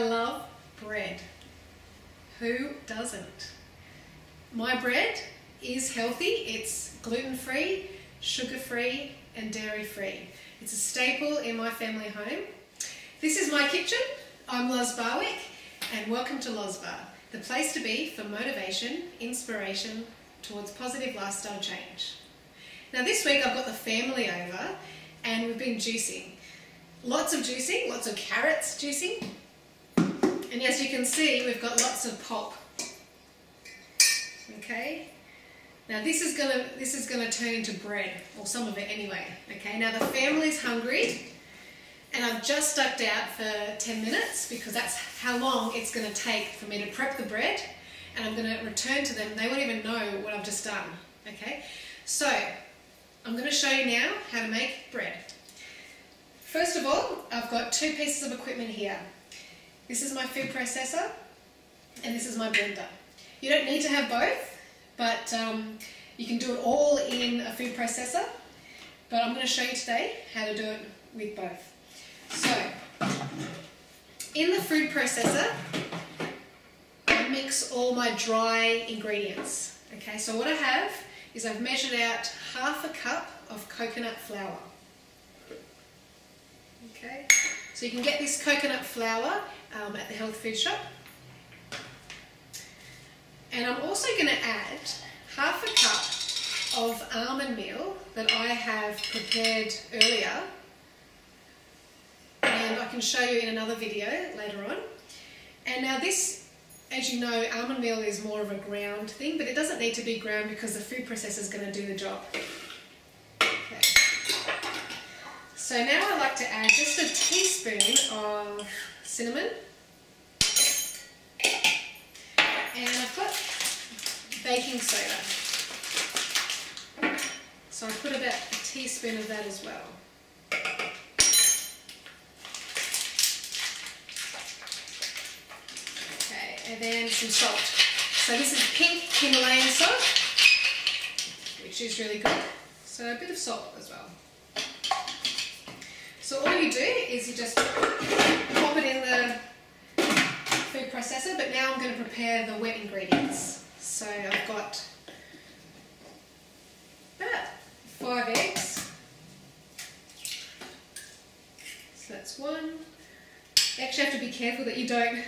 I love bread. Who doesn't? My bread is healthy. It's gluten-free, sugar-free and dairy-free. It's a staple in my family home. This is my kitchen. I'm Loz Barwick and welcome to Loz Bar, the place to be for motivation, inspiration towards positive lifestyle change. Now this week I've got the family over and we've been juicing. Lots of juicing, lots of carrots juicing. And as you can see, we've got lots of pulp. Okay. Now this is gonna turn into bread, or some of it anyway. Okay. Now the family's hungry, and I've just stuck out for 10 minutes because that's how long it's gonna take for me to prep the bread, and I'm gonna return to them. They won't even know what I've just done. Okay. So I'm gonna show you now how to make bread. First of all, I've got two pieces of equipment here. This is my food processor and this is my blender. You don't need to have both, but you can do it all in a food processor. But I'm going to show you today how to do it with both. So, in the food processor, I mix all my dry ingredients. Okay, so what I have is I've measured out half a cup of coconut flour. Okay, so you can get this coconut flour at the health food shop. And I'm also going to add half a cup of almond meal that I have prepared earlier. And I can show you in another video later on. And now this, as you know, almond meal is more of a ground thing, but it doesn't need to be ground because the food processor is going to do the job. Okay. So now I like to add just a teaspoon of cinnamon. And I've got baking soda. So I put about a teaspoon of that as well. Okay, and then some salt. So this is pink Himalayan salt, which is really good. So a bit of salt as well. So all you do is you just pop it in the food processor, but now I'm going to prepare the wet ingredients. So I've got about 5 eggs. So that's one. You actually have to be careful that you don't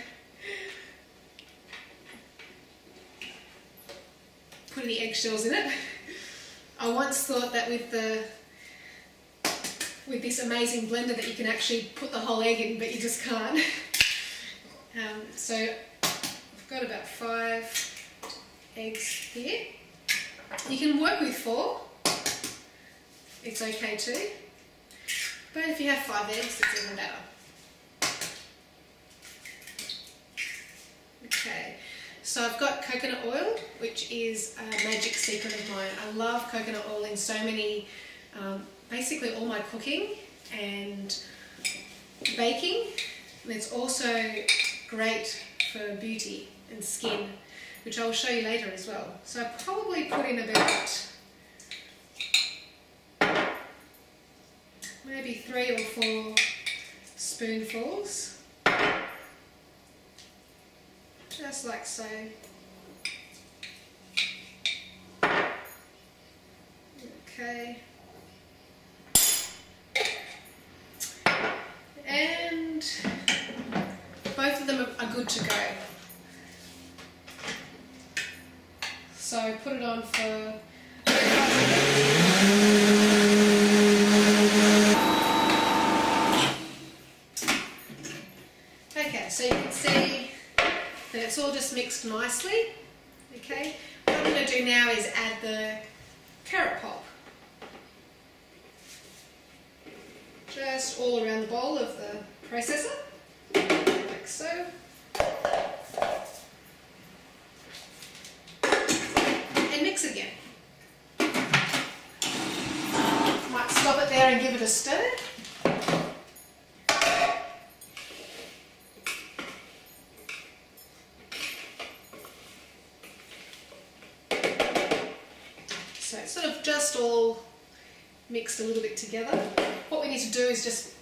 put any eggshells in it. I once thought that with this amazing blender that you can actually put the whole egg in, but you just can't. So I've got about 5 eggs here. You can work with 4. It's okay too. But if you have 5 eggs, it's even better. Okay, so I've got coconut oil, which is a magic secret of mine. I love coconut oil in so many, basically all my cooking and baking. And it's also great for beauty and skin, which I will show you later as well. So I probably put in about maybe 3 or 4 spoonfuls, just like so. Okay. And both of them are good to go. So put it on for okay, so you can see that it's all just mixed nicely. Okay, what I'm going to do now is add the carrot pulp. Just all around the bowl of the processor, like so. And mix again. Might stop it there and give it a stir. So it's sort of just all mixed a little bit together. What we need to do is just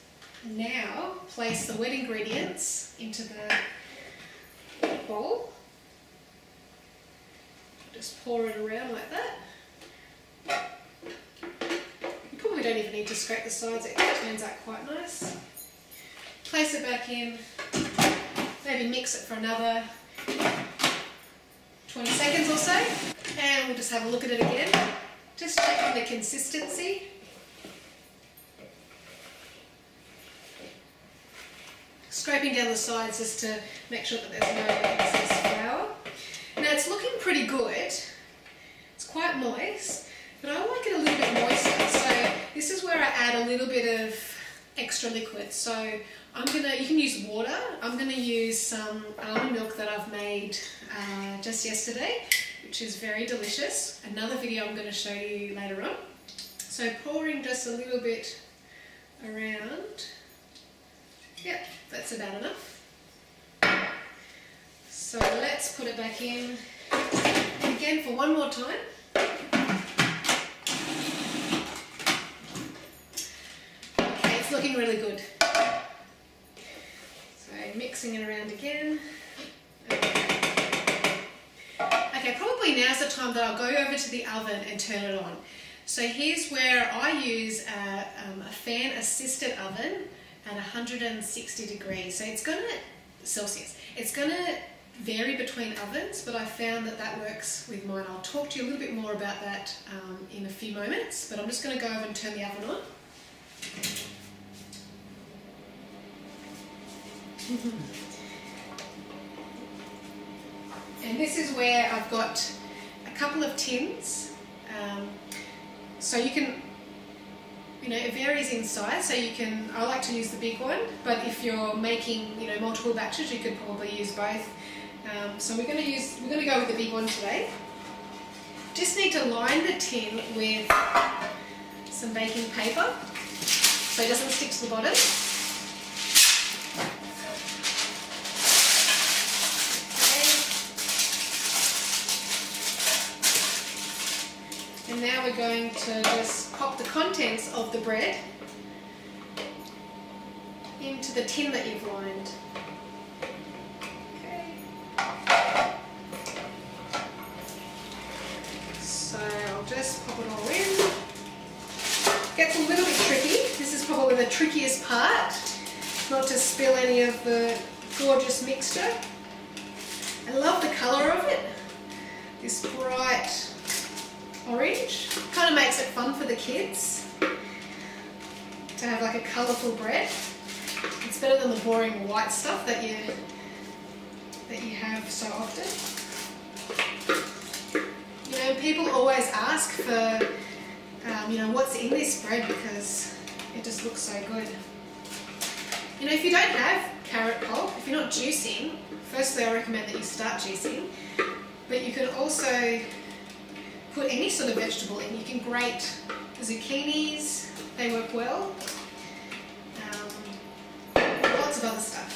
Now place the wet ingredients into the bowl. Just pour it around like that. You probably don't even need to scrape the sides, it turns out quite nice. Place it back in, maybe mix it for another 20 seconds or so, and we'll just have a look at it again. Just checking the consistency. Scraping down the sides just to make sure that there's no excess flour. Now it's looking pretty good. It's quite moist, but I like it a little bit moister. So this is where I add a little bit of extra liquid. So you can use water. I'm gonna use some almond milk that I've made just yesterday, which is very delicious. Another video I'm gonna show you later on. So pouring just a little bit around. Yep, that's about enough. So let's put it back in again for one more time. Okay, it's looking really good. So mixing it around again. Okay, probably now's the time that I'll go over to the oven and turn it on. So here's where I use a fan assisted oven at 160 degrees. So it's gonna, Celsius, it's gonna vary between ovens, but I found that that works with mine. I'll talk to you a little bit more about that in a few moments, but I'm just gonna go over and turn the oven on. And this is where I've got a couple of tins. So you can, it varies in size, so you can, I like to use the big one, but if you're making, multiple batches, you could probably use both. So we're going to go with the big one today. Just need to line the tin with some baking paper so it doesn't stick to the bottom. And now we're going to just pop the contents of the bread into the tin that you've lined. Okay. So I'll just pop it all in. Gets a little bit tricky. This is probably the trickiest part, not to spill any of the gorgeous mixture. I love the colour of it. This bright orange. Kind of makes it fun for the kids to have like a colourful bread. It's better than the boring white stuff that you have so often. People always ask for what's in this bread because it just looks so good. If you don't have carrot pulp, if you're not juicing, firstly I recommend that you start juicing, but you can also put any sort of vegetable in. You can grate zucchinis, they work well. Lots of other stuff.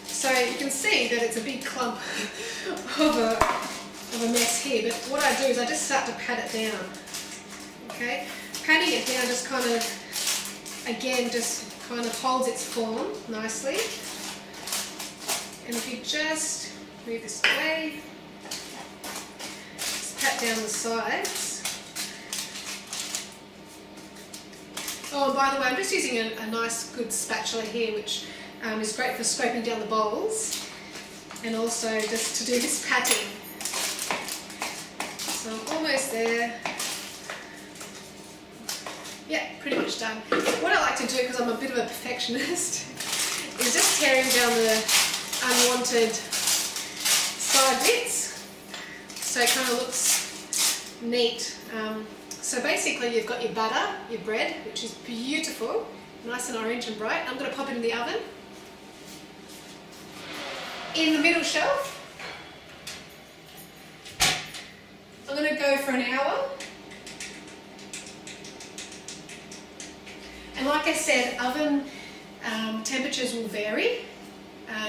So you can see that it's a big clump of a mess here, but what I do is I just start to pat it down. Okay? Patting it down just kind of holds its form nicely. And if you just move this away, pat down the sides. Oh, and by the way, I'm just using a nice good spatula here, which is great for scraping down the bowls and also just to do this patting. So I'm almost there. Yeah, pretty much done. What I like to do, because I'm a bit of a perfectionist, is just tearing down the unwanted side bits so it kind of looks neat. So basically you've got your butter, your bread, which is beautiful, nice and orange and bright. I'm going to pop it in the oven. In the middle shelf, I'm going to go for an hour. And like I said, oven temperatures will vary.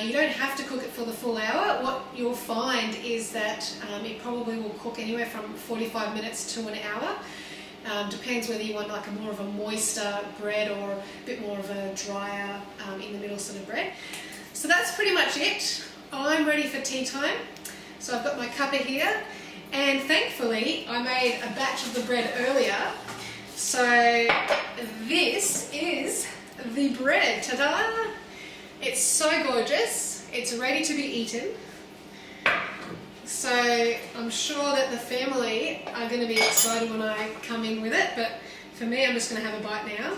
You don't have to cook it for the full hour. What you'll find is that it probably will cook anywhere from 45 minutes to an hour. Depends whether you want like a more of a moister bread or a bit more of a drier in the middle sort of bread. So that's pretty much it. I'm ready for tea time. So I've got my cuppa here, and thankfully I made a batch of the bread earlier. So this is the bread. Ta-da! It's so gorgeous. It's ready to be eaten. So I'm sure that the family are going to be excited when I come in with it, but for me I'm just going to have a bite now.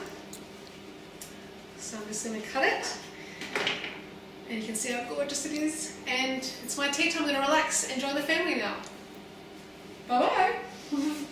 So I'm just going to cut it, and you can see how gorgeous it is, and it's my tea time. I'm going to relax and join the family now. Bye bye!